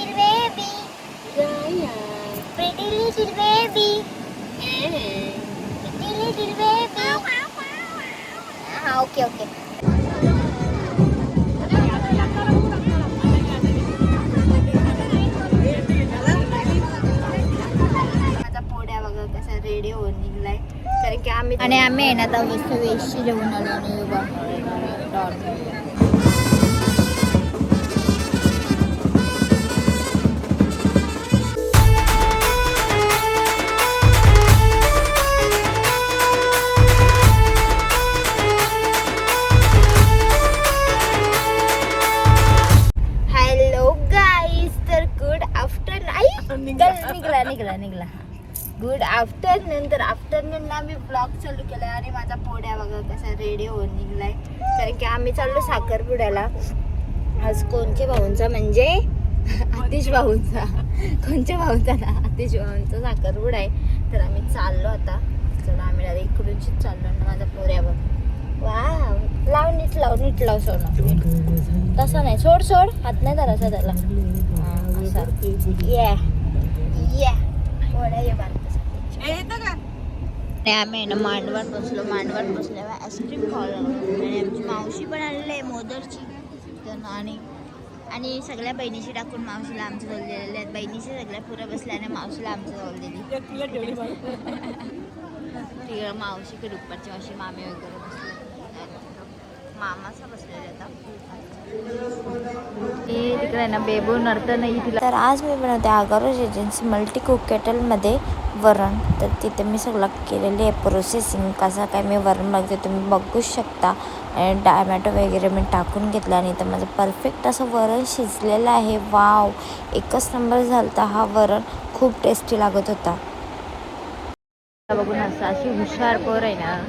little baby. Pretty little baby. Pretty little baby. हा okay okay. माझा पोड्या बघा कसा रेडी होऊन निघलाय कारण की आम्ही आहे ना आता वस्तू वेशची जेवण आलो आणि निघला गुड आफ्टरनून. तर आफ्टरनूनला मी ब्लॉग चालू केला आणि माझा पोड्या बघा कसा रेडी होऊन निघलाय कारण की आम्ही चाललो साखरपुड्याला. आज कोणच्या भाऊंचा म्हणजे आतिश भाऊंचा, कोणच्या भाऊंचा ना आतिश भाऊंचा साखरपुडा आहे. तर आम्ही चाललो आता. चला आम्ही इकडूनच चाललो ना. माझा पोड्या बघ वा लाव नीट लाव सोडणं तसा नाही. सोड हात नाही धरायचा त्याला असा. आम्ही ना मांडवात बसलो आईस्क्रीम खायला आणि आमची मावशी पण आलेली आहे मोदरची. आणि सगळ्या बहिणीशी टाकून मावशीला आमचं जवळ दिलेले आहेत. बहिणीशी सगळ्या पुऱ्या बसल्या आणि मावशीला आमचं जवळ दिली. तिकडं मावशीकडे दुपारची मावशी मामी वगैरे बसले. मामाचा बसलेला आता तिकडे ना बेबू नर्त नाही तिला. तर आज मी बनवते आगारोज एजन्सी मल्टी कुक केटलमध्ये वरण. तर तिथे मी सगळं केलेली आहे प्रोसेसिंग कसं काय मी वरण बघते तुम्ही बघू शकता. आणि टमॅटो वगैरे मी टाकून घेतला आणि तर माझं परफेक्ट असं वरण शिजलेलं आहे. वाव एकच नंबर झालता हा वरण. खूप टेस्टी लागत होता. बघून असं अशी हुशार पोर आहे ना.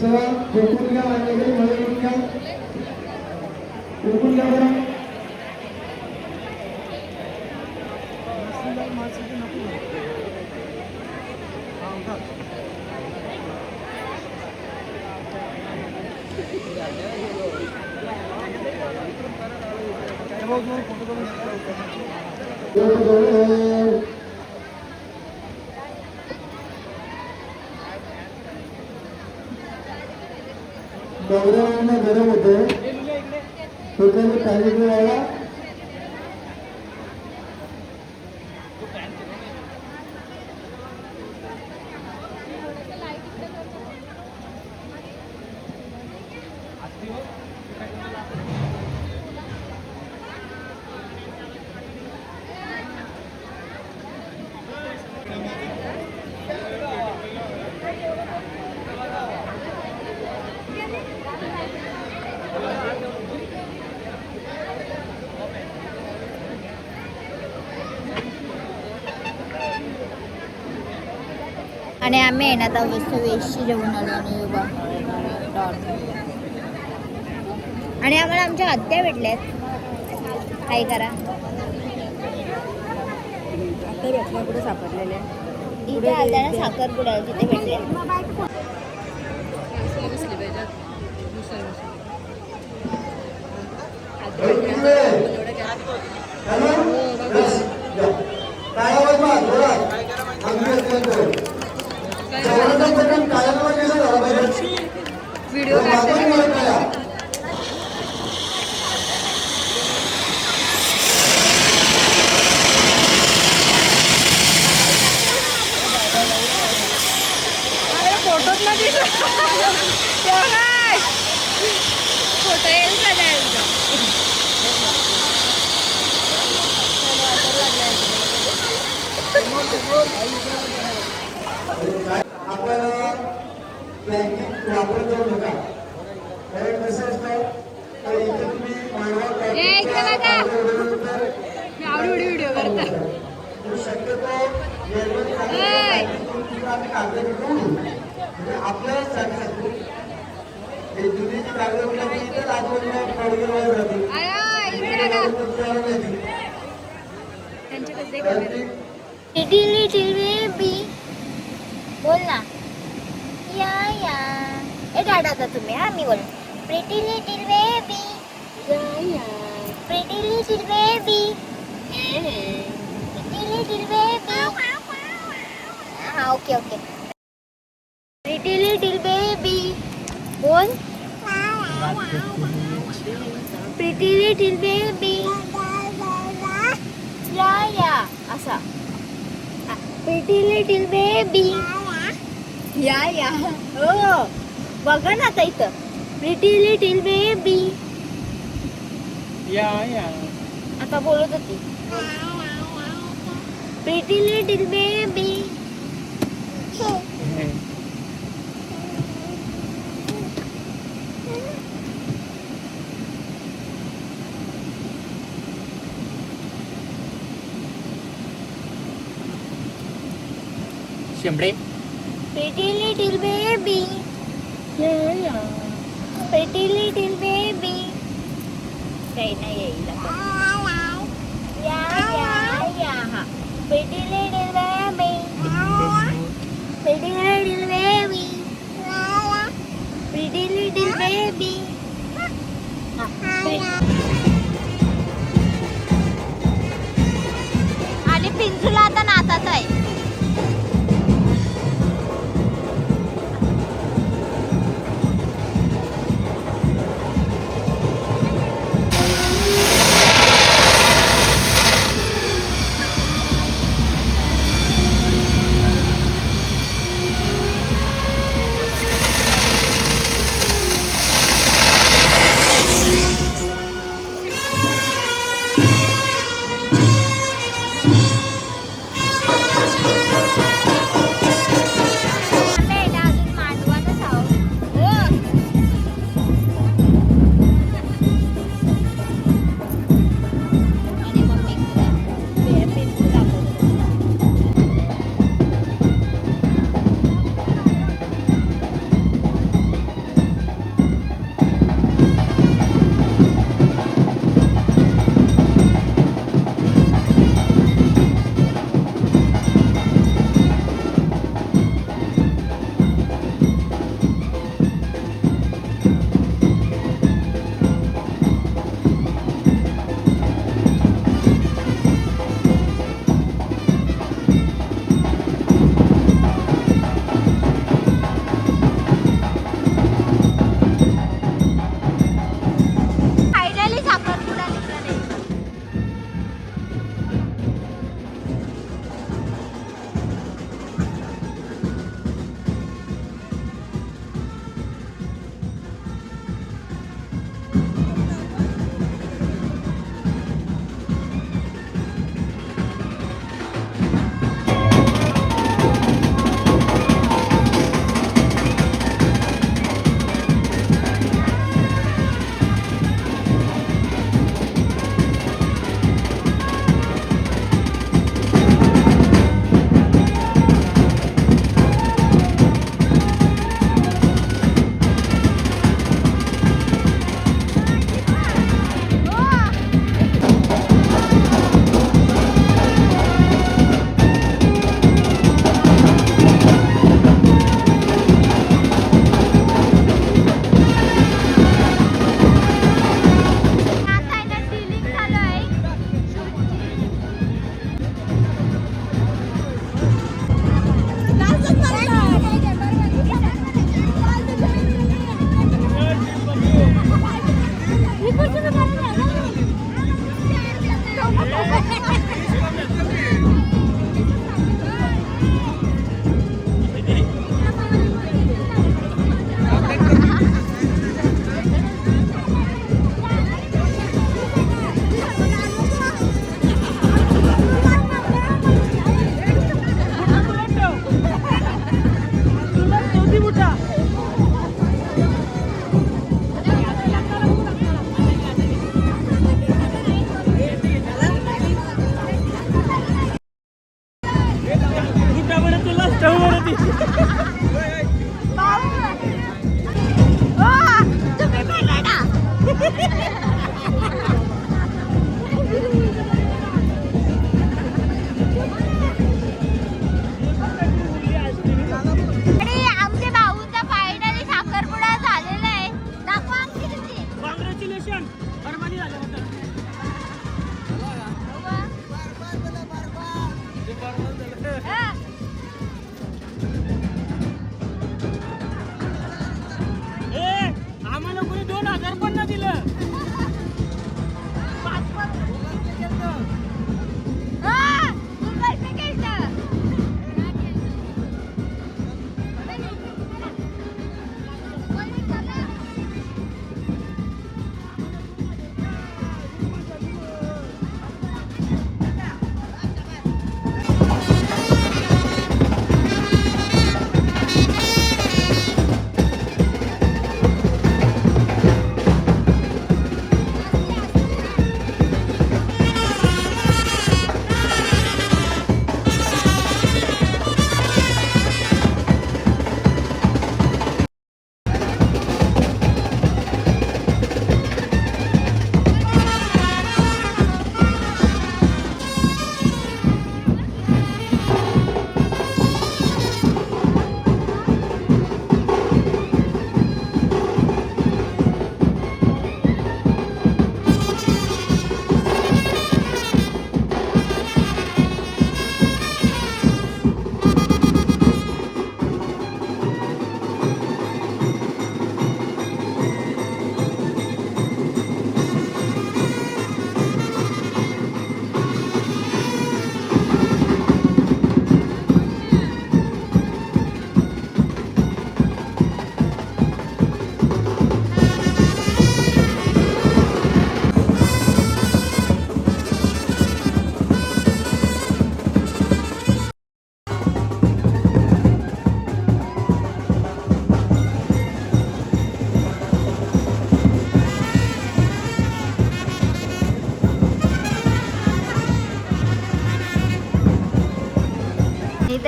चला झोपून घ्या आणलेली मदत घ्या झोपून घ्या बरं. डोंगरावरनं गरम होते लोकांनी पाणी पिवायला. आणि आम्ही आहे ना आता वस्तू वेशची जेवण आलो आणि आणि आम्हाला आमच्या आत्या भेटल्यात. काय करा कुठे सापडलेले इथे आल्या ना साखरपुड्याला तिथे भेटले. व्हिडिओ फोटो आपण ब्लँकेट वापरत जाऊ नका. कारण कसं असतं तर इथे तुम्ही मानवा व्हिडिओ करता. शक्यतो आम्ही कागद उडू म्हणजे आपल्या साठी हे जुनी जी कागद उडली इथे लागवडला पडगेवर जाते. लिटिल लिटिल बेबी बोल ना. या या ए डाडा आता तुम्ही हा मी बोल. प्रिटी लिटिल बेबी या या pretty little baby pretty little baby. हा okay okay. Pretty little baby बोल. प्रिटी लिटिल बेबी या या असा. प्रिटी लिटिल बेबी या या हो बघा ना आता इथं. प्रिटी लिटिल बेबी या या आता बोलत होती. प्रिटी लिटिल बेबी शेंबडे. Pretty little baby pretty little baby काही नाही येईल या या या हा. Pretty little baby pretty little baby pretty little baby. आणि पिंजूला आता नाचाच आहे.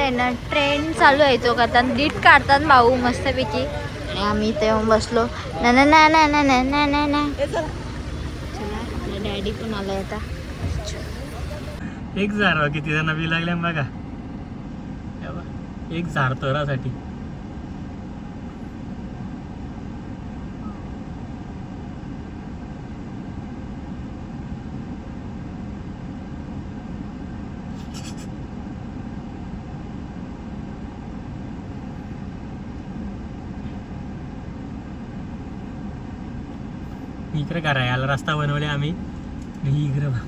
आहे ना ट्रेन चालू आहे तो करतात डीट काढतात भाऊ मस्तपैकी आणि आम्ही इथे येऊन बसलो ना ना ना ना ना ना ना ना ना चला आपला डॅडी पण आलाय आता एक झार किती जण बी लागल्या बघा एक झार तरासाठी इकडे करा याला रस्ता बनवले आम्ही ही इकडे बघ.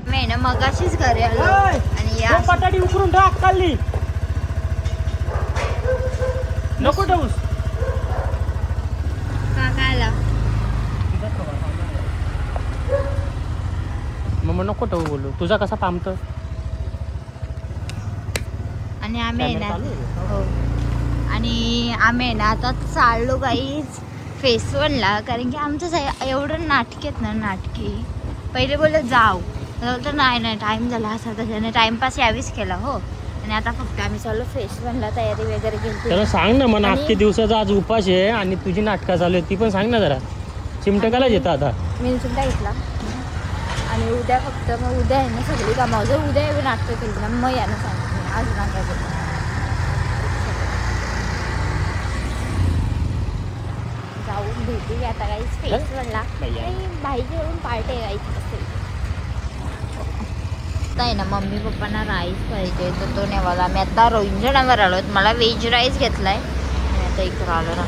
मी ना मगाशीच घरी आलो आणि या बटाटी उकरून टाक खाल्ली नको ठेवूस काकाला मग नको ठेवू बोलू तुझा कसा पामतं आणि आम्ही आहे ना हो आणि आम्ही आहे ना आता चाललो काहीच फेस 1ला कारण की आमचं एवढं नाटकी आहेत ना नाटकी पहिले बोलत जाऊ तर नाही नाही टाईम झाला असा त्याच्याने टाइमपास यावीच केला हो आणि आता फक्त आम्ही चाललो फेस 1ला तयारी वगैरे केली त्याला सांग ना मला आणि- अख्खे दिवसाचा आज उपास आहे आणि तुझी नाटकं चालू आहे ती पण सांग ना जरा चिमटकालाच येतं आता मी सुद्धा घेतला आणि उद्या फक्त मग उद्या आहे ना सगळी कामं जर उद्या एवढी नाटकं केली ना मग यानं सांगितलं आज नाटक केलं जाऊन भेटू आता काही फेस 1ला भैया. भाईची येऊन पार्टी करायची असेल आहे ना मम्मी पप्पांना राईस पाहिजे तर तो नेवाला मी आता रोहिंजणावर आलो मला व्हेज राईस घेतलाय आणि आता इकडं आलो ना